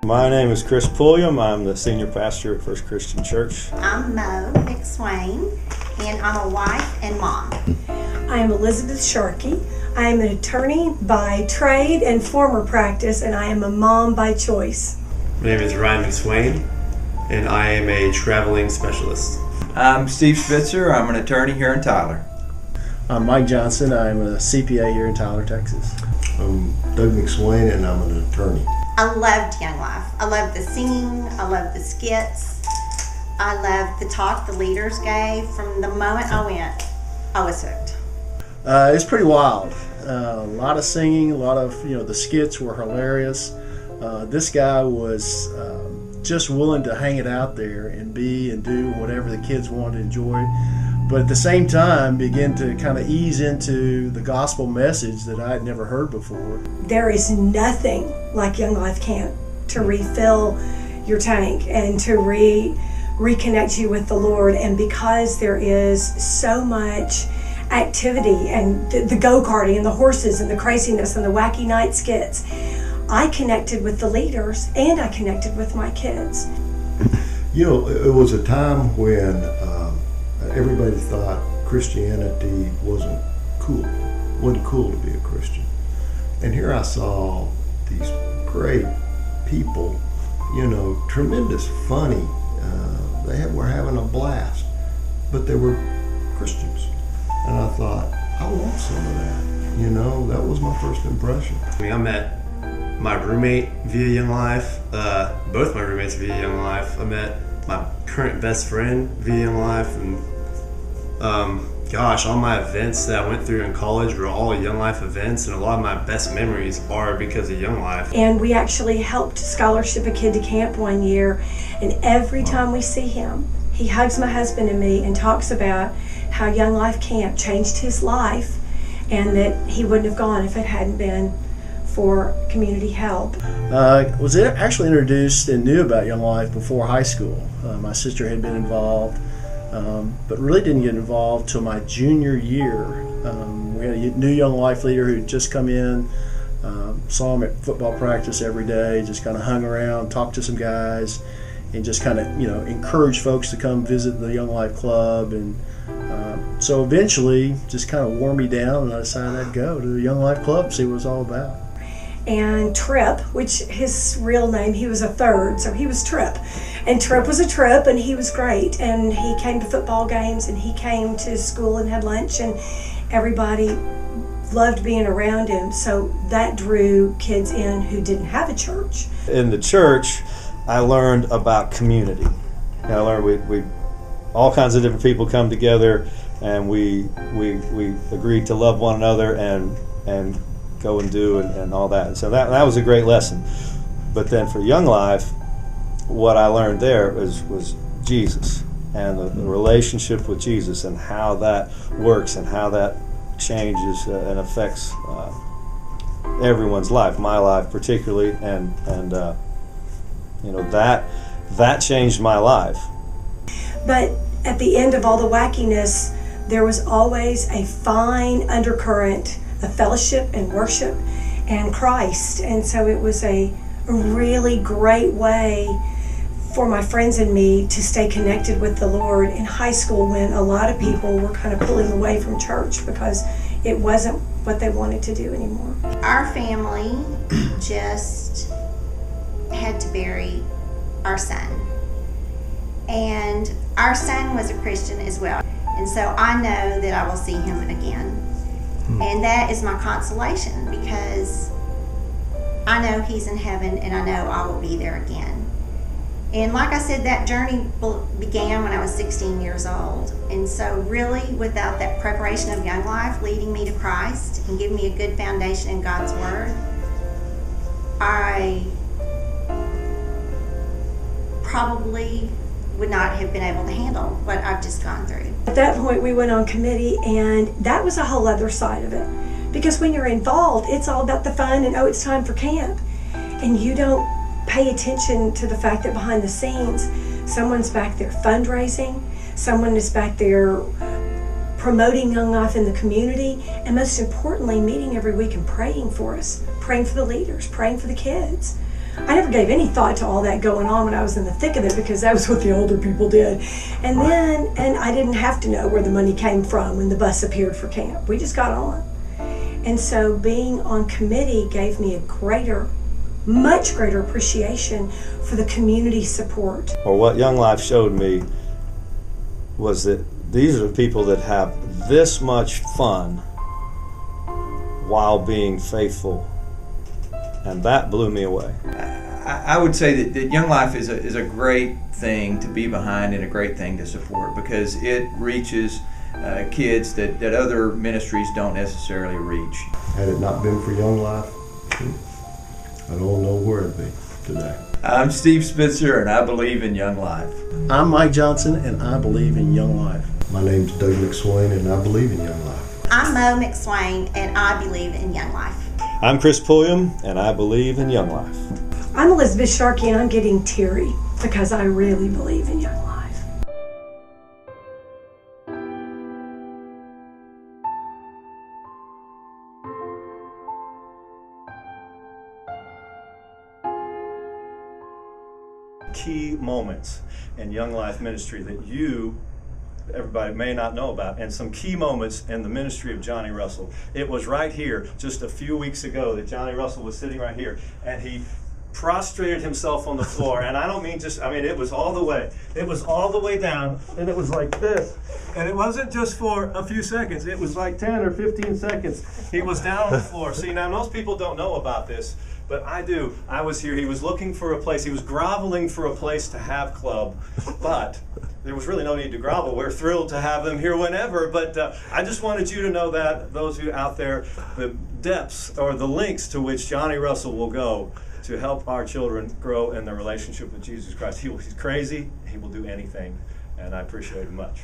My name is Chris Pulliam. I'm the senior pastor at First Christian Church. I'm Mo McSwain, and I'm a wife and mom. I am Elizabeth Sharkey. I am an attorney by trade and former practice, and I am a mom by choice. My name is Ryan McSwain, and I am a traveling specialist. I'm Steve Spitzer. I'm an attorney here in Tyler. I'm Mike Johnson. I'm a CPA here in Tyler, Texas. I'm Doug McSwain, and I'm an attorney. I loved Young Life. I loved the singing. I loved the skits. I loved the talk the leaders gave. From the moment I went, I was hooked. It's pretty wild. A lot of singing, a lot of, the skits were hilarious. This guy was just willing to hang it out there and be and do whatever the kids wanted to enjoy, but at the same time begin to kind of ease into the gospel message that I had never heard before. There is nothing like Young Life Camp to refill your tank and to reconnect you with the Lord. And because there is so much activity and the go-karting and the horses and the craziness and the wacky night skits, I connected with the leaders and I connected with my kids. It was a time when everybody thought Christianity wasn't cool to be a Christian. And here I saw these great people, tremendous, funny. They were having a blast, but they were Christians. And I thought, I want some of that. That was my first impression. I met my roommate via Young Life, both my roommates via Young Life. I met my current best friend via Young Life, and all my events that I went through in college were all Young Life events, and a lot of my best memories are because of Young Life. And we actually helped scholarship a kid to camp one year, and every time we see him, he hugs my husband and me and talks about how Young Life Camp changed his life and that he wouldn't have gone if it hadn't been for community help. Was actually introduced and knew about Young Life before high school. My sister had been involved, but really didn't get involved till my junior year. We had a new Young Life leader who had just come in, saw him at football practice every day, just kind of hung around, talked to some guys, and just kind of encouraged folks to come visit the Young Life Club. And so eventually just kind of wore me down, and I decided I'd go to the Young Life Club, see what it was all about. And Trip, which his real name, he was a third, so he was Trip. And Trip was a trip, and he was great. And he came to football games, and he came to school and had lunch, and everybody loved being around him. So that drew kids in who didn't have a church. In the church, I learned about community. I learned we all kinds of different people come together, and we agreed to love one another and go and do and all that. So that was a great lesson. But then for Young Life, what I learned there was Jesus and the relationship with Jesus and how that works and how that changes and affects everyone's life, my life particularly, and that changed my life. But at the end of all the wackiness, there was always a fine undercurrent of fellowship and worship and Christ. And so it was a really great way for my friends and me to stay connected with the Lord in high school, when a lot of people were kind of pulling away from church because it wasn't what they wanted to do anymore. Our family just had to bury our son. And our son was a Christian as well. And so I know that I will see him again. And that is my consolation, because I know he's in heaven and I know I will be there again. And like I said, that journey began when I was 16 years old. And so really, without that preparation of Young Life leading me to Christ and giving me a good foundation in God's Word, I probably would not have been able to handle what I've just gone through. At that point, we went on committee, and that was a whole other side of it. Because when you're involved, it's all about the fun and, it's time for camp. And you don't pay attention to the fact that behind the scenes, someone's back there fundraising, someone is back there promoting Young Life in the community, and most importantly, meeting every week and praying for us, praying for the leaders, praying for the kids. I never gave any thought to all that going on when I was in the thick of it, because that was what the older people did. And I didn't have to know where the money came from when the bus appeared for camp. We just got on. And so being on committee gave me a much greater appreciation for the community support. Or what Young Life showed me was that these are the people that have this much fun while being faithful, and that blew me away. I would say that Young Life is a great thing to be behind and a great thing to support, because it reaches kids that other ministries don't necessarily reach. Had it not been for Young Life, I don't know where I'd be today. I'm Steve Spitzer, and I believe in Young Life. I'm Mike Johnson, and I believe in Young Life. My name's Doug McSwain, and I believe in Young Life. I'm Mo McSwain, and I believe in Young Life. I'm Chris Pulliam, and I believe in Young Life. I'm Elizabeth Sharkey, and I'm getting teary because I really believe in Young Life. Key moments in Young Life ministry that everybody may not know about, and some key moments in the ministry of Johnny Russell. It was right here just a few weeks ago that Johnny Russell was sitting right here, and he prostrated himself on the floor. And I don't mean it was all the way. It was all the way down, and it was like this. And it wasn't just for a few seconds. It was like 10 or 15 seconds. He was down on the floor. See, now most people don't know about this, but I do. I was here. He was looking for a place. He was groveling for a place to have club, but there was really no need to grovel. We're thrilled to have them here whenever, but I just wanted you to know that, those of you out there, the depths or the lengths to which Johnny Russell will go to help our children grow in their relationship with Jesus Christ. He's crazy. He will do anything, and I appreciate it much.